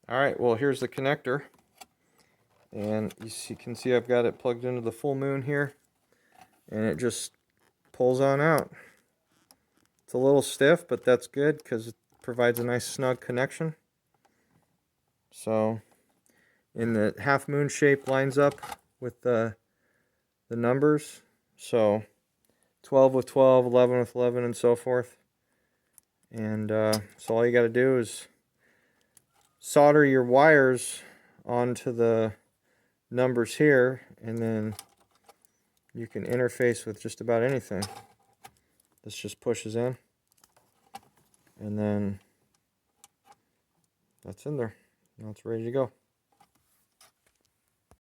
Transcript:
Alright, well here's the connector. And you can see I've got it plugged into the full moon here. And it just pulls on out. It's a little stiff, but that's good because it provides a nice snug connection. So, in the half moon shape lines up with the numbers. So, 12 with 12, 11 with 11, and so forth. And so all you got to do is solder your wires onto the numbers here, and then you can interface with just about anything. This just pushes in, and then that's in there. Now it's ready to go.